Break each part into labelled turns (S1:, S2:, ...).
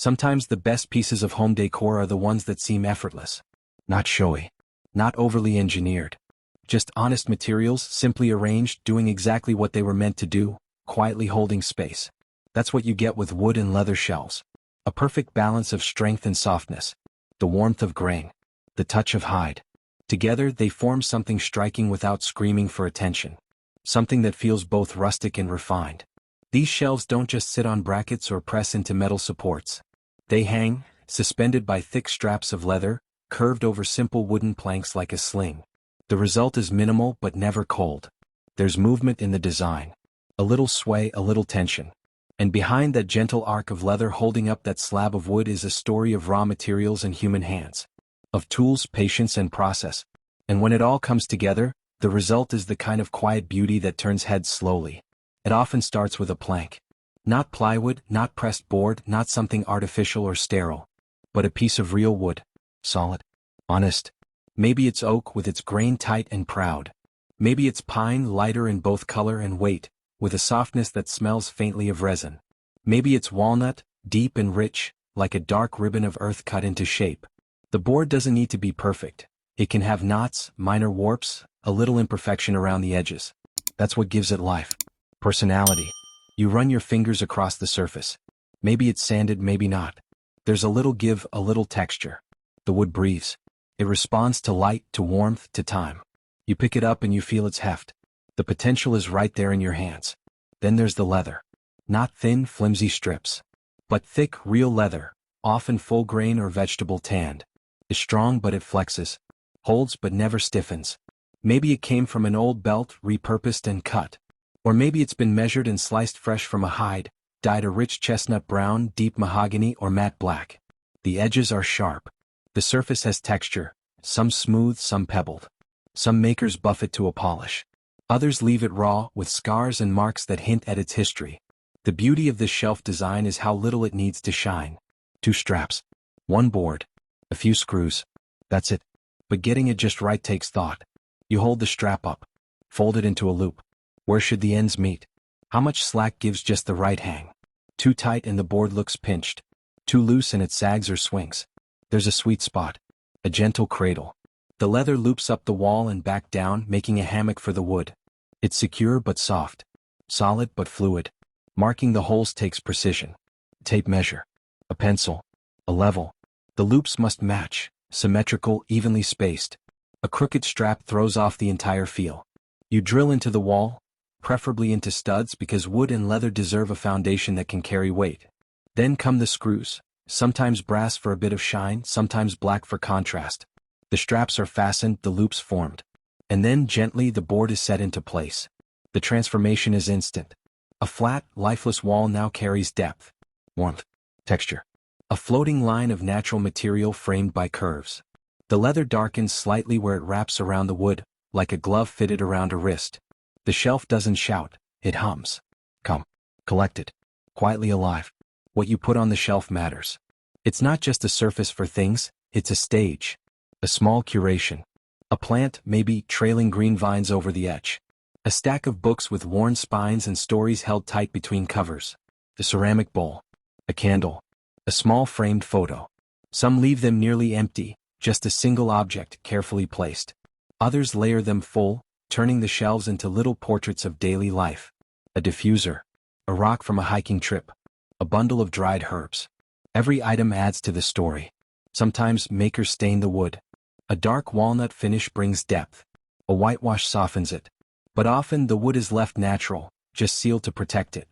S1: Sometimes the best pieces of home decor are the ones that seem effortless. Not showy. Not overly engineered. Just honest materials, simply arranged, doing exactly what they were meant to do, quietly holding space. That's what you get with wood and leather shelves. A perfect balance of strength and softness. The warmth of grain. The touch of hide. Together they form something striking without screaming for attention. Something that feels both rustic and refined. These shelves don't just sit on brackets or press into metal supports. They hang, suspended by thick straps of leather, curved over simple wooden planks like a sling. The result is minimal but never cold. There's movement in the design. A little sway, a little tension. And behind that gentle arc of leather holding up that slab of wood is a story of raw materials and human hands. Of tools, patience, and process. And when it all comes together, the result is the kind of quiet beauty that turns heads slowly. It often starts with a plank. Not plywood, not pressed board, not something artificial or sterile. But a piece of real wood. Solid. Honest. Maybe it's oak with its grain tight and proud. Maybe it's pine, lighter in both color and weight, with a softness that smells faintly of resin. Maybe it's walnut, deep and rich, like a dark ribbon of earth cut into shape. The board doesn't need to be perfect. It can have knots, minor warps, a little imperfection around the edges. That's what gives it life. Personality. You run your fingers across the surface. Maybe it's sanded, maybe not. There's a little give, a little texture. The wood breathes. It responds to light, to warmth, to time. You pick it up and you feel its heft. The potential is right there in your hands. Then there's the leather. Not thin, flimsy strips. But thick, real leather, often full grain or vegetable tanned. It's strong but it flexes. Holds but never stiffens. Maybe it came from an old belt, repurposed and cut. Or maybe it's been measured and sliced fresh from a hide, dyed a rich chestnut brown, deep mahogany, or matte black. The edges are sharp. The surface has texture, some smooth, some pebbled. Some makers buff it to a polish. Others leave it raw, with scars and marks that hint at its history. The beauty of this shelf design is how little it needs to shine. 2 straps. 1 board. A few screws. That's it. But getting it just right takes thought. You hold the strap up. Fold it into a loop. Where should the ends meet? How much slack gives just the right hang? Too tight and the board looks pinched. Too loose and it sags or swings. There's a sweet spot. A gentle cradle. The leather loops up the wall and back down, making a hammock for the wood. It's secure but soft. Solid but fluid. Marking the holes takes precision. Tape measure. A pencil. A level. The loops must match, symmetrical, evenly spaced. A crooked strap throws off the entire feel. You drill into the wall, preferably into studs because wood and leather deserve a foundation that can carry weight. Then come the screws, sometimes brass for a bit of shine, sometimes black for contrast. The straps are fastened, the loops formed. And then gently the board is set into place. The transformation is instant. A flat, lifeless wall now carries depth, warmth, texture. A floating line of natural material framed by curves. The leather darkens slightly where it wraps around the wood, like a glove fitted around a wrist. The shelf doesn't shout, it hums. Come. Collected. Quietly alive. What you put on the shelf matters. It's not just a surface for things, it's a stage. A small curation. A plant, maybe, trailing green vines over the edge. A stack of books with worn spines and stories held tight between covers. A ceramic bowl. A candle. A small framed photo. Some leave them nearly empty, just a single object carefully placed. Others layer them full, turning the shelves into little portraits of daily life. A diffuser. A rock from a hiking trip. A bundle of dried herbs. Every item adds to the story. Sometimes makers stain the wood. A dark walnut finish brings depth. A whitewash softens it. But often the wood is left natural, just sealed to protect it.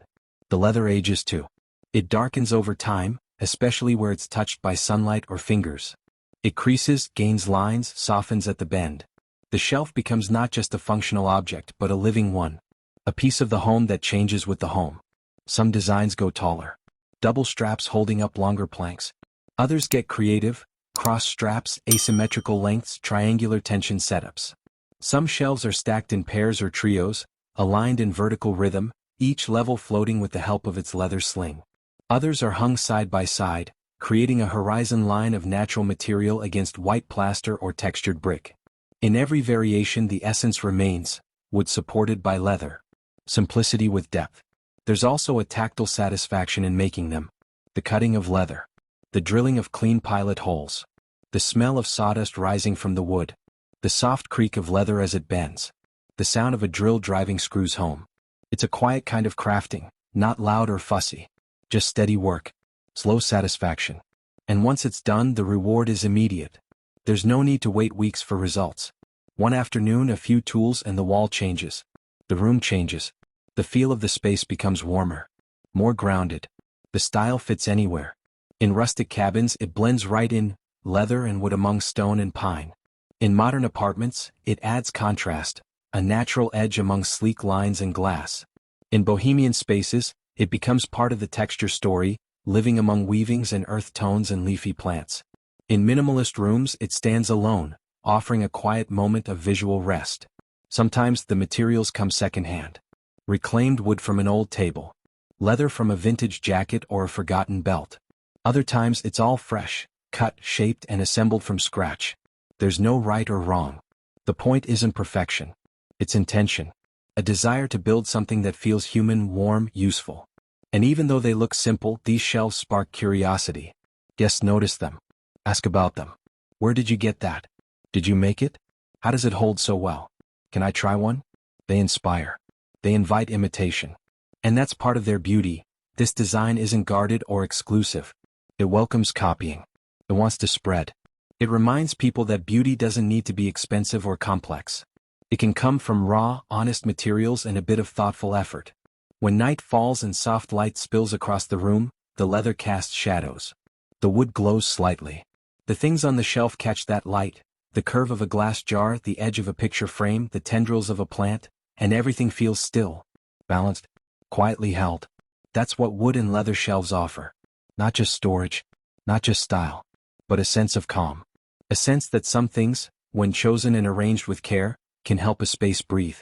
S1: The leather ages too. It darkens over time, especially where it's touched by sunlight or fingers. It creases, gains lines, softens at the bend. The shelf becomes not just a functional object but a living one. A piece of the home that changes with the home. Some designs go taller. Double straps holding up longer planks. Others get creative, cross straps, asymmetrical lengths, triangular tension setups. Some shelves are stacked in pairs or trios, aligned in vertical rhythm, each level floating with the help of its leather sling. Others are hung side by side, creating a horizon line of natural material against white plaster or textured brick. In every variation the essence remains, wood supported by leather. Simplicity with depth. There's also a tactile satisfaction in making them. The cutting of leather. the drilling of clean pilot holes, the smell of sawdust rising from the wood, the soft creak of leather as it bends, the sound of a drill driving screws home. It's a quiet kind of crafting, not loud or fussy, just steady work, slow satisfaction. And once it's done, the reward is immediate. There's no need to wait weeks for results. One afternoon, a few tools and the wall changes. The room changes. The feel of the space becomes warmer, more grounded. The style fits anywhere. In rustic cabins, it blends right in, leather and wood among stone and pine. In modern apartments, it adds contrast, a natural edge among sleek lines and glass. In bohemian spaces, it becomes part of the texture story, living among weavings and earth tones and leafy plants. In minimalist rooms, it stands alone, offering a quiet moment of visual rest. Sometimes the materials come secondhand. Reclaimed wood from an old table, leather from a vintage jacket or a forgotten belt. Other times it's all fresh, cut, shaped and assembled from scratch. There's no right or wrong. The point isn't perfection. It's intention. A desire to build something that feels human, warm, useful. And even though they look simple, these shelves spark curiosity. Guests notice them. Ask about them. Where did you get that? Did you make it? How does it hold so well? Can I try one? They inspire. They invite imitation. And that's part of their beauty. This design isn't guarded or exclusive. It welcomes copying. It wants to spread. It reminds people that beauty doesn't need to be expensive or complex. It can come from raw, honest materials and a bit of thoughtful effort. When night falls and soft light spills across the room, the leather casts shadows. The wood glows slightly. The things on the shelf catch that light, the curve of a glass jar, the edge of a picture frame, the tendrils of a plant, and everything feels still, balanced, quietly held. That's what wood and leather shelves offer. Not just storage, not just style, but a sense of calm. A sense that some things, when chosen and arranged with care, can help a space breathe.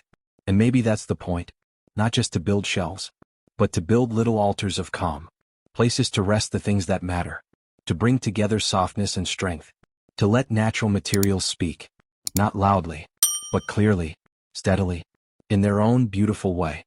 S1: And maybe that's the point. Not just to build shelves, but to build little altars of calm. Places to rest the things that matter. To bring together softness and strength. To let natural materials speak. Not loudly, but clearly, steadily, in their own beautiful way.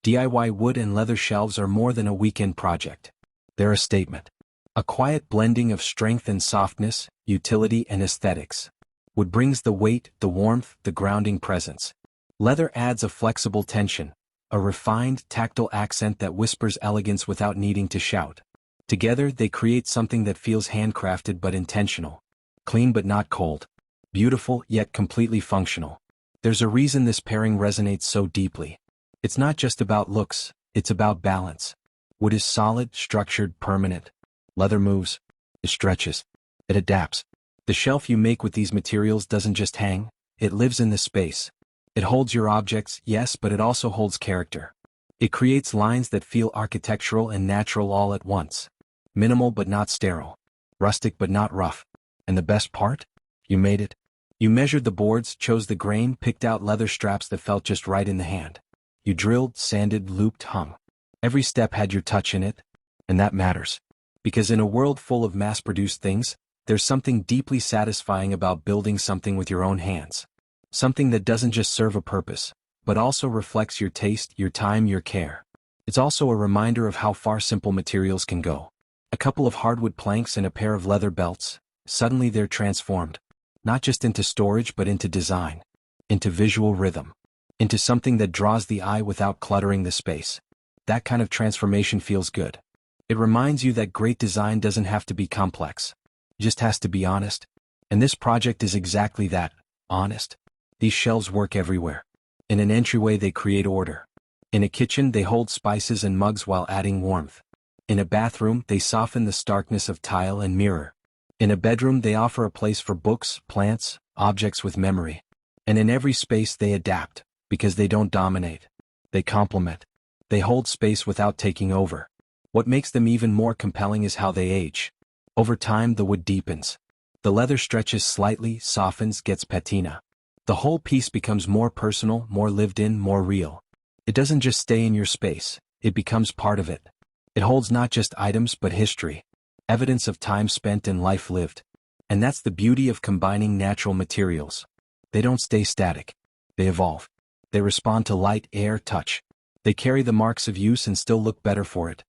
S1: DIY wood and leather shelves are more than a weekend project. They're a statement. A quiet blending of strength and softness, utility and aesthetics. Wood brings the weight, the warmth, the grounding presence. Leather adds a flexible tension, a refined, tactile accent that whispers elegance without needing to shout. Together, they create something that feels handcrafted but intentional. Clean but not cold. Beautiful yet completely functional. There's a reason this pairing resonates so deeply. It's not just about looks, it's about balance. Wood is solid, structured, permanent. Leather moves. It stretches. It adapts. The shelf you make with these materials doesn't just hang, it lives in the space. It holds your objects, yes, but it also holds character. It creates lines that feel architectural and natural all at once. Minimal but not sterile. Rustic but not rough. And the best part? You made it. You measured the boards, chose the grain, picked out leather straps that felt just right in the hand. You drilled, sanded, looped, hung. Every step had your touch in it, and that matters. Because in a world full of mass-produced things, there's something deeply satisfying about building something with your own hands. Something that doesn't just serve a purpose, but also reflects your taste, your time, your care. It's also a reminder of how far simple materials can go. A couple of hardwood planks and a pair of leather belts, suddenly they're transformed. Not just into storage but into design. Into visual rhythm. Into something that draws the eye without cluttering the space. That kind of transformation feels good. It reminds you that great design doesn't have to be complex. It just has to be honest. And this project is exactly that, honest. These shelves work everywhere. In an entryway they create order. In a kitchen they hold spices and mugs while adding warmth. In a bathroom they soften the starkness of tile and mirror. In a bedroom they offer a place for books, plants, objects with memory. And in every space they adapt, because they don't dominate. They complement. They hold space without taking over. What makes them even more compelling is how they age. Over time the wood deepens. The leather stretches slightly, softens, gets patina. The whole piece becomes more personal, more lived in, more real. It doesn't just stay in your space, it becomes part of it. It holds not just items but history. Evidence of time spent and life lived. And that's the beauty of combining natural materials. They don't stay static. They evolve. They respond to light, air, touch. They carry the marks of use and still look better for it.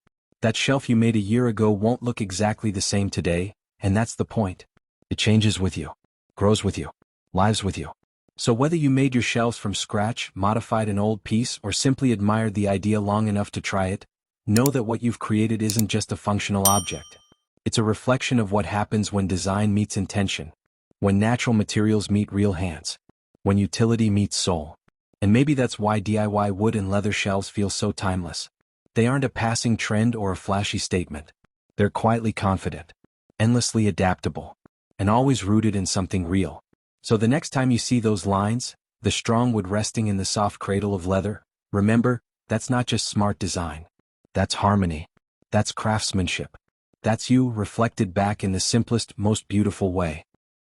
S1: That shelf you made a year ago won't look exactly the same today, and that's the point. It changes with you, grows with you, lives with you. So whether you made your shelves from scratch, modified an old piece, or simply admired the idea long enough to try it, know that what you've created isn't just a functional object. It's a reflection of what happens when design meets intention, when natural materials meet real hands, when utility meets soul. And maybe that's why DIY wood and leather shelves feel so timeless. They aren't a passing trend or a flashy statement. They're quietly confident, endlessly adaptable, and always rooted in something real. So the next time you see those lines, the strong wood resting in the soft cradle of leather, remember, that's not just smart design. That's harmony. That's craftsmanship. That's you reflected back in the simplest, most beautiful way.